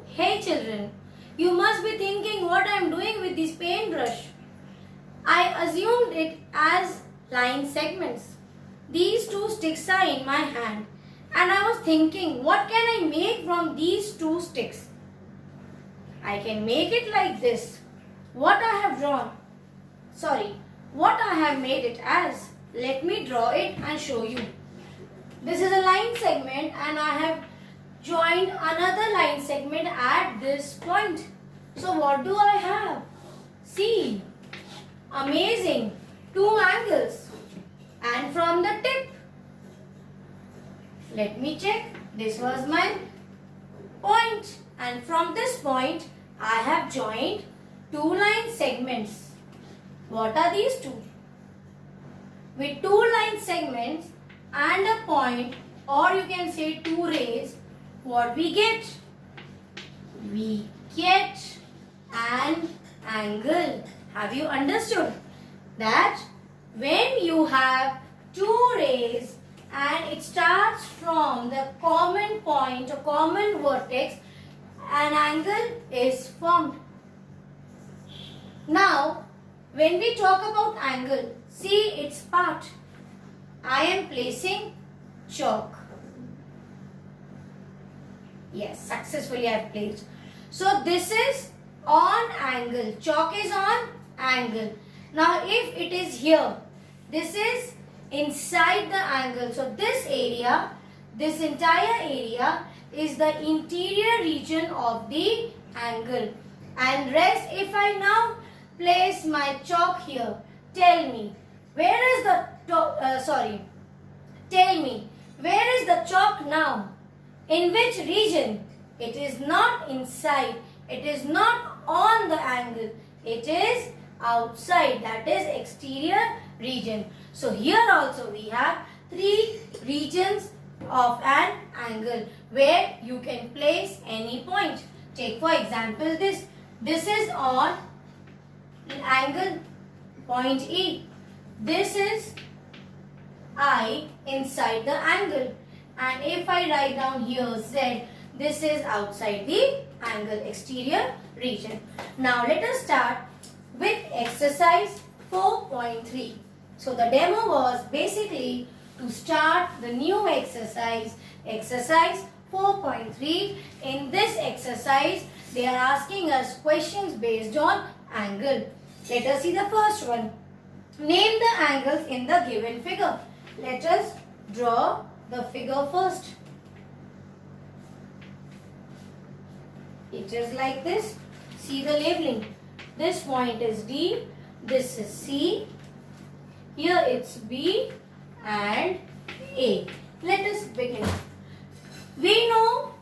Hey children, you must be thinking what I am doing with this paintbrush. I assumed it as line segments. These two sticks are in my hand and I was thinking what can I make from these two sticks? I can make it like this. What I have made it as. Let me draw it and show you. This is a line segment and I have joined another line segment at this point. So what do I have? See, amazing, two angles. And from the tip, let me check, this was my point. And from this point, I have joined two line segments. What are these two? With two line segments and a point, or you can say two rays, what we get? We get an angle. Have you understood that when you have two rays and it starts from the common point or common vertex, an angle is formed. Now, when we talk about angle, see its part. I am placing chalk. Yes, successfully I have placed. So this is on angle. Chalk is on angle. Now if it is here, this is inside the angle. So this area, this entire area is the interior region of the angle. And rest, if I now place my chalk here, tell me, where is the chalk now? In which region? It is not inside. It is not on the angle. It is outside. That is exterior region. So here also we have three regions of an angle where you can place any point. Take for example this. This is on angle point E. This is I inside the angle. And if I write down here Z, this is outside the angle, exterior region. Now let us start with exercise 4.3. So the demo was basically to start the new exercise, exercise 4.3. In this exercise, they are asking us questions based on angle. Let us see the first one. Name the angles in the given figure. Let us draw the figure first. It is like this. See the labeling. This point is D, this is C, here it's B and A. Let us begin. We know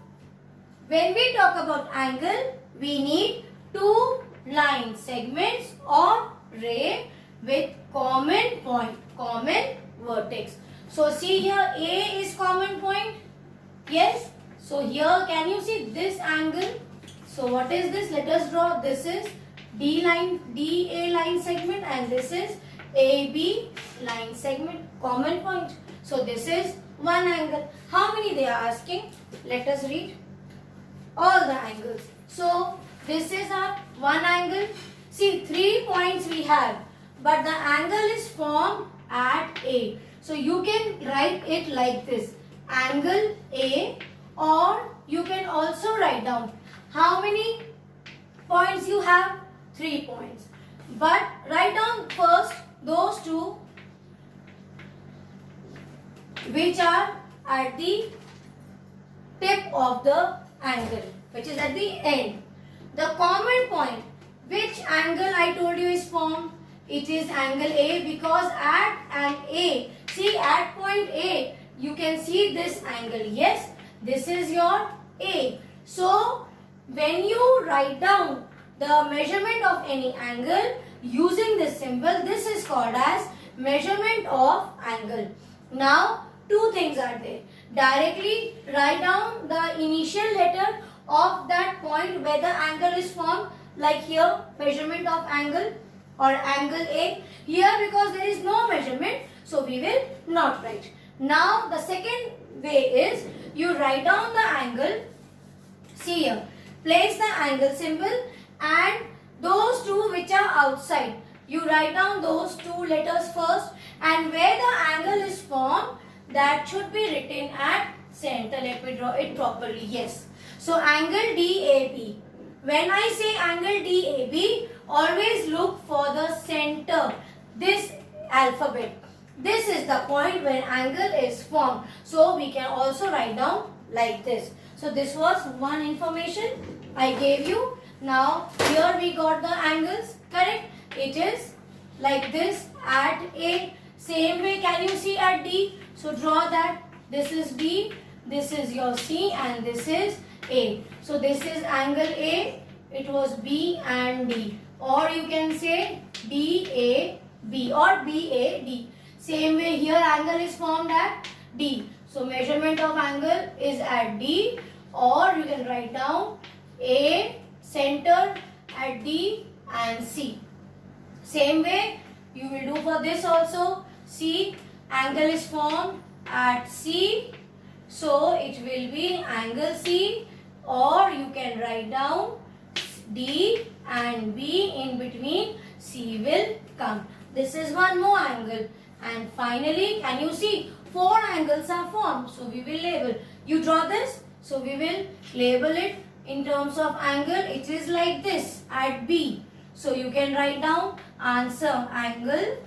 when we talk about angle, we need two line segments or ray with common point, common vertex. So see here A is common point. Yes. So here can you see this angle? So what is this? Let us draw. This is DA line segment and this is AB line segment, common point. So this is one angle. How many they are asking? Let us read all the angles. So this is our one angle. See 3 points we have, but the angle is formed at A. So you can write it like this, angle A, or you can also write down how many points you have? 3 points. But write down first those two which are at the tip of the angle, which is at the end. The common point, which angle I told you is formed? It is angle A, because at an A, see at point A, you can see this angle. Yes, this is your A. So, when you write down the measurement of any angle using this symbol, this is called as measurement of angle. Now, two things are there. Directly write down the initial letter of that point where the angle is formed, like here, measurement of angle, or angle A. Here because there is no measurement, so we will not write. Now the second way is you write down the angle. See here, place the angle symbol and those two which are outside, you write down those two letters first, and where the angle is formed, that should be written at center. Let me draw it properly. Yes. So angle DAB. When I say angle DAB, always look for the center. This alphabet. This is the point where angle is formed. So we can also write down like this. So this was one information I gave you. Now here we got the angles, correct? It is like this at A. Same way can you see at D? So draw that. This is B, this is your C, and this is A. So this is angle A. It was B and D. Or you can say DAB or BAD. Same way here angle is formed at D. So measurement of angle is at D, or you can write down A center at D and C. Same way you will do for this also. C angle is formed at C, so it will be angle C, or you can write down D and B in between, C will come. This is one more angle. And finally, can you see 4 angles are formed? So we will label. You draw this, so we will label it in terms of angle. It is like this at B. So you can write down answer angle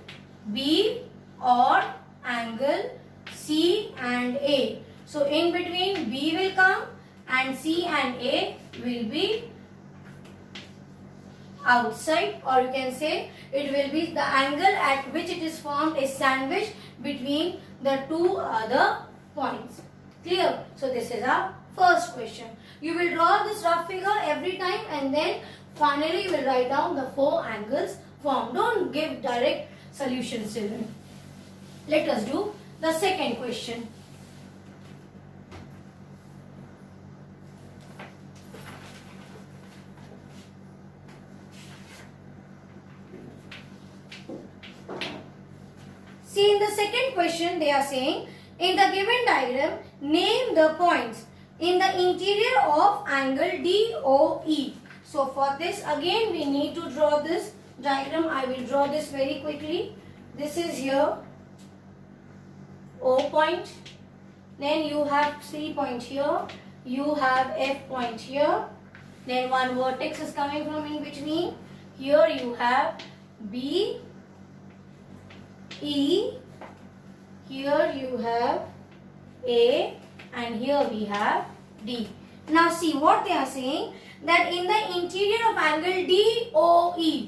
B or angle C and A. So in between B will come and C and A will be outside, or you can say it will be the angle at which it is formed is sandwiched between the two other points. Clear? So this is our first question. You will draw this rough figure every time and then finally you will write down the 4 angles formed. Don't give direct solutions, children. Let us do the second question. See, in the second question they are saying, in the given diagram, name the points in the interior of angle DOE. So for this again we need to draw this diagram. I will draw this very quickly. This is here O point. Then you have C point here. You have F point here. Then one vertex is coming from in between. Here you have B, E, here you have A, and here we have D. Now see what they are saying, that in the interior of angle DOE,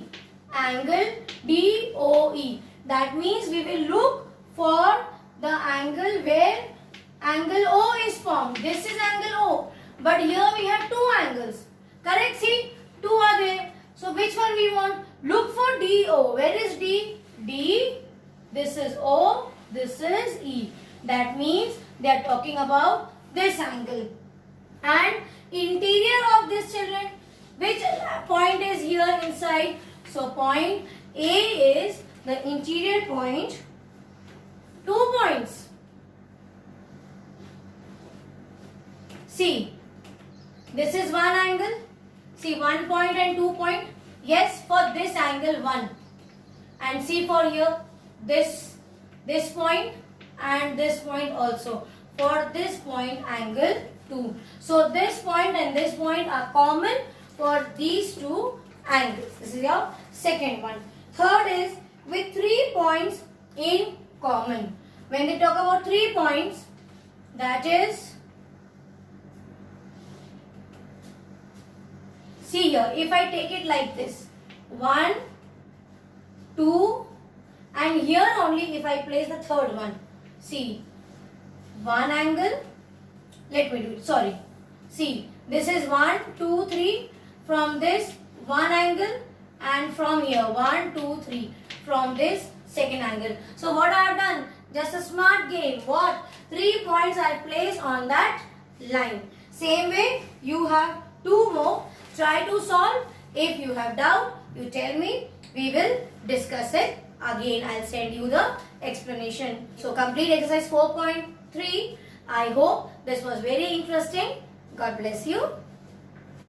that means we will look for the angle where angle O is formed. This is angle O, but here we have 2 angles, correct? See, 2 are there. So which one we want? Look for DO. Where is D? D. This is O, this is E. That means they are talking about this angle. And interior of this, children, which point is here inside? So point A is the interior point. 2 points. See, this is one angle. See, 1 point and 2 point. Yes, for this angle 1. And see for here, this point and this point also. For this point angle 2. So this point and this point are common for these 2 angles. This is your second one. Third is with 3 points in common. When they talk about 3 points, that is, see here, if I take it like this, 1, 2, and here only if I place the third one. See, one angle, let me do it, sorry. See, this is 1, 2, 3, from this one angle, and from here 1, 2, 3, from this second angle. So what I have done? Just a smart game. What? 3 points I place on that line. Same way, you have 2 more. Try to solve. If you have doubt, you tell me. we will discuss it again. I'll send you the explanation. So complete exercise 4.3. I hope this was very interesting. God bless you.